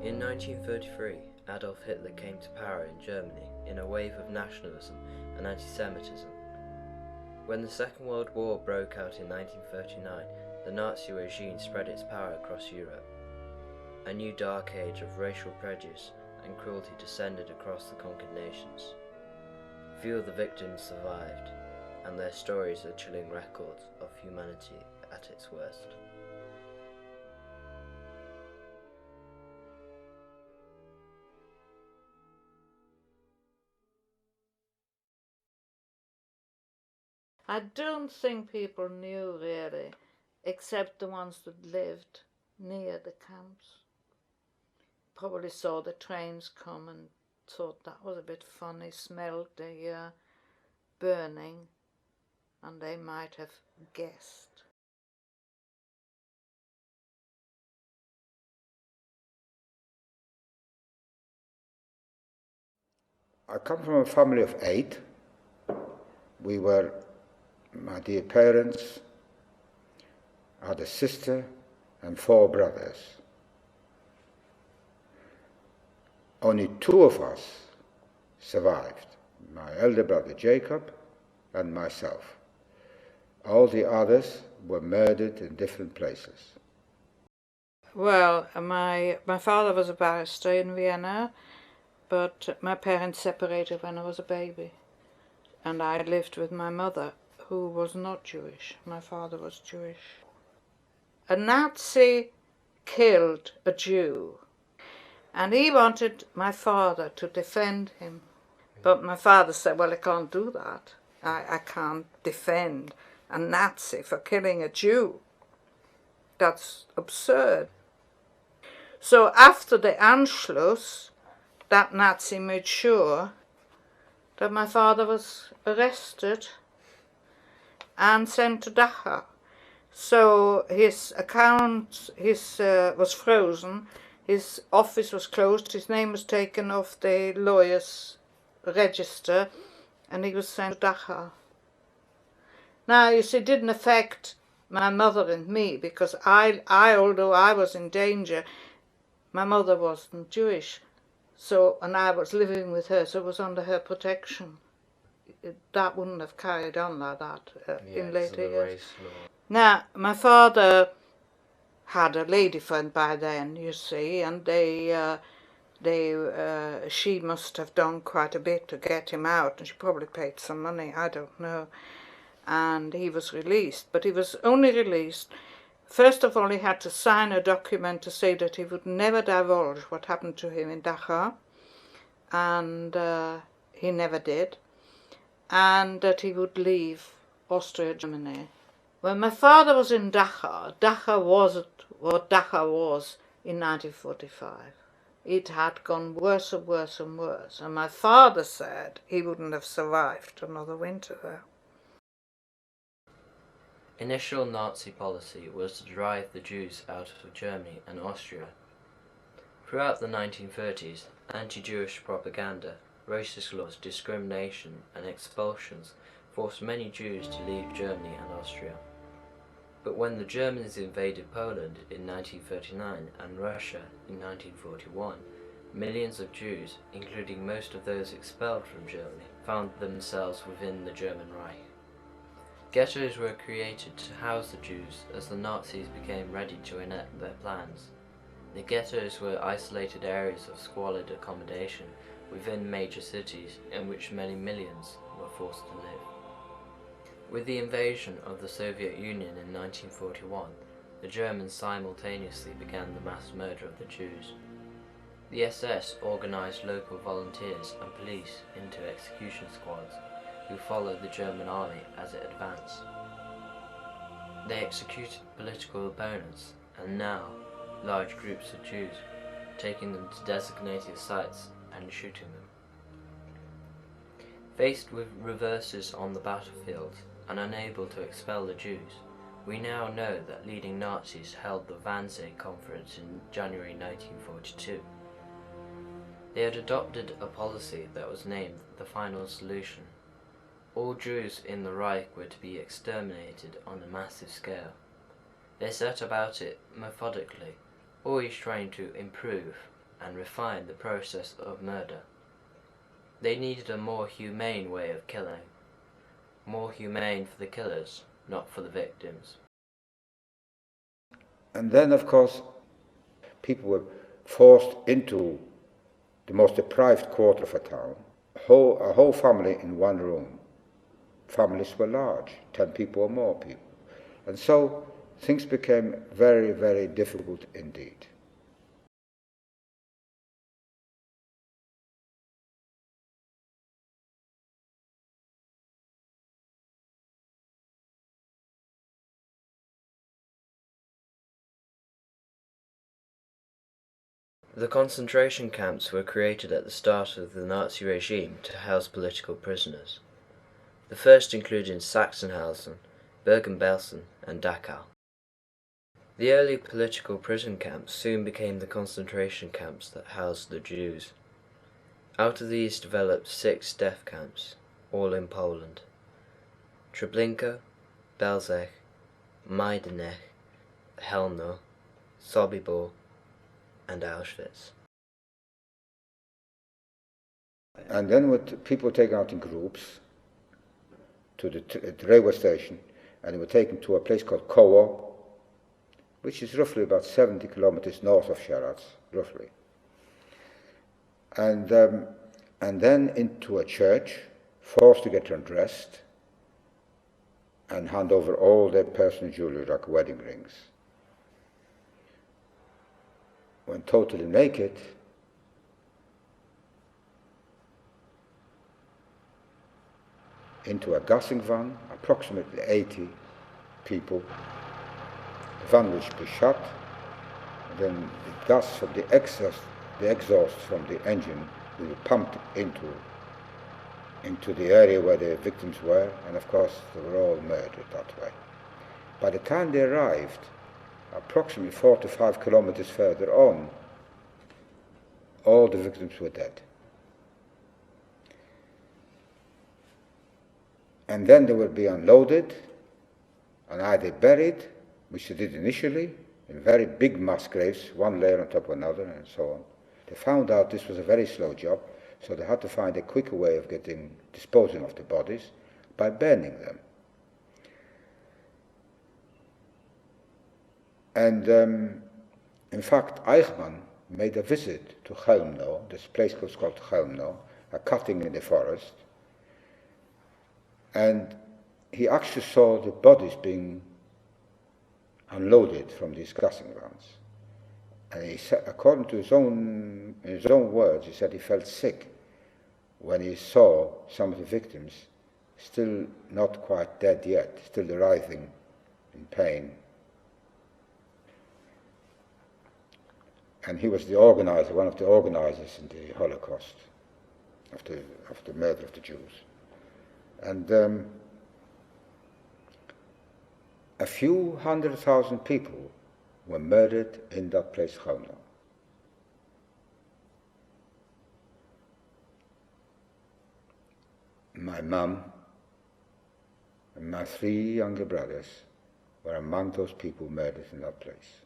In 1933, Adolf Hitler came to power in Germany in a wave of nationalism and anti-Semitism. When the Second World War broke out in 1939, the Nazi regime spread its power across Europe. A new dark age of racial prejudice and cruelty descended across the conquered nations. Few of the victims survived, and their stories are chilling records of humanity at its worst. I don't think people knew really, except the ones that lived near the camps. Probably saw the trains come and thought that was a bit funny, smelled the burning, and they might have guessed. I come from a family of 8. We were, my dear parents, I had a sister and 4 brothers. Only 2 of us survived, my elder brother Jacob and myself. All the others were murdered in different places. Well, my father was a barrister in Vienna, but my parents separated when I was a baby. And I lived with my mother, who was not Jewish. My father was Jewish. A Nazi killed a Jew, and he wanted my father to defend him. But my father said, well, I can't do that. I can't defend a Nazi for killing a Jew. That's absurd. So after the Anschluss, that Nazi made sure that my father was arrested and sent to Dachau. So his account was frozen, his office was closed, his name was taken off the lawyer's register, and he was sent to Dachau. Now, you see, it didn't affect my mother and me, because although I was in danger, my mother wasn't Jewish. So, and I was living with her, so it was under her protection. That wouldn't have carried on like that in later years. Now, my father had a lady friend by then, you see, and she must have done quite a bit to get him out, and she probably paid some money, I don't know. And he was released, but he was only released. First of all, he had to sign a document to say that he would never divulge what happened to him in Dachau, and he never did, and that he would leave Austria, Germany. When my father was in Dachau, Dachau wasn't what Dachau was in 1945. It had gone worse and worse and worse, and my father said he wouldn't have survived another winter there. Initial Nazi policy was to drive the Jews out of Germany and Austria. Throughout the 1930s, anti-Jewish propaganda, racist laws, discrimination and expulsions forced many Jews to leave Germany and Austria. But when the Germans invaded Poland in 1939 and Russia in 1941, millions of Jews, including most of those expelled from Germany, found themselves within the German Reich. Ghettos were created to house the Jews as the Nazis became ready to enact their plans. The ghettos were isolated areas of squalid accommodation within major cities in which many millions were forced to live. With the invasion of the Soviet Union in 1941, the Germans simultaneously began the mass murder of the Jews. The SS organized local volunteers and police into execution squads who followed the German army as it advanced. They executed political opponents, and now large groups of Jews, taking them to designated sites and shooting them. Faced with reverses on the battlefield and unable to expel the Jews, we now know that leading Nazis held the Wannsee Conference in January 1942. They had adopted a policy that was named the Final Solution. All Jews in the Reich were to be exterminated on a massive scale. They set about it methodically, always trying to improve and refined the process of murder. They needed a more humane way of killing. More humane for the killers, not for the victims. And then, of course, people were forced into the most deprived quarter of a town, a whole family in one room. Families were large, 10 people or more people. And so things became very, very difficult indeed. The concentration camps were created at the start of the Nazi regime to house political prisoners. The first included Sachsenhausen, Bergen-Belsen and Dachau. The early political prison camps soon became the concentration camps that housed the Jews. Out of these developed 6 death camps, all in Poland: Treblinka, Belzec, Majdanek, Helno, Sobibor, and Auschwitz. And then would people taken out in groups to the railway station, and they were taken to a place called Koło, which is roughly about 70 kilometers north of Sieradz, roughly. And then into a church, forced to get undressed and hand over all their personal jewelry, like wedding rings. When totally naked, into a gassing van, approximately 80 people. The van would be shut, then the gas from the exhaust from the engine will be pumped into the area where the victims were, and of course they were all murdered that way. By the time they arrived, approximately 4 to 5 kilometers further on, all the victims were dead. And then they would be unloaded and either buried, which they did initially, in very big mass graves, one layer on top of another, and so on. They found out this was a very slow job, so they had to find a quicker way of disposing of the bodies by burning them. And in fact, Eichmann made a visit to Chelmno, this place was called Chelmno, a cutting in the forest, and he actually saw the bodies being unloaded from these gassing vans. And he said, according to his own words, he said he felt sick when he saw some of the victims still not quite dead yet, still writhing in pain. And he was the organizer, one of the organizers in the Holocaust, of the murder of the Jews. And a few 100,000 people were murdered in that place, Chelmno. My mum and my 3 younger brothers were among those people murdered in that place.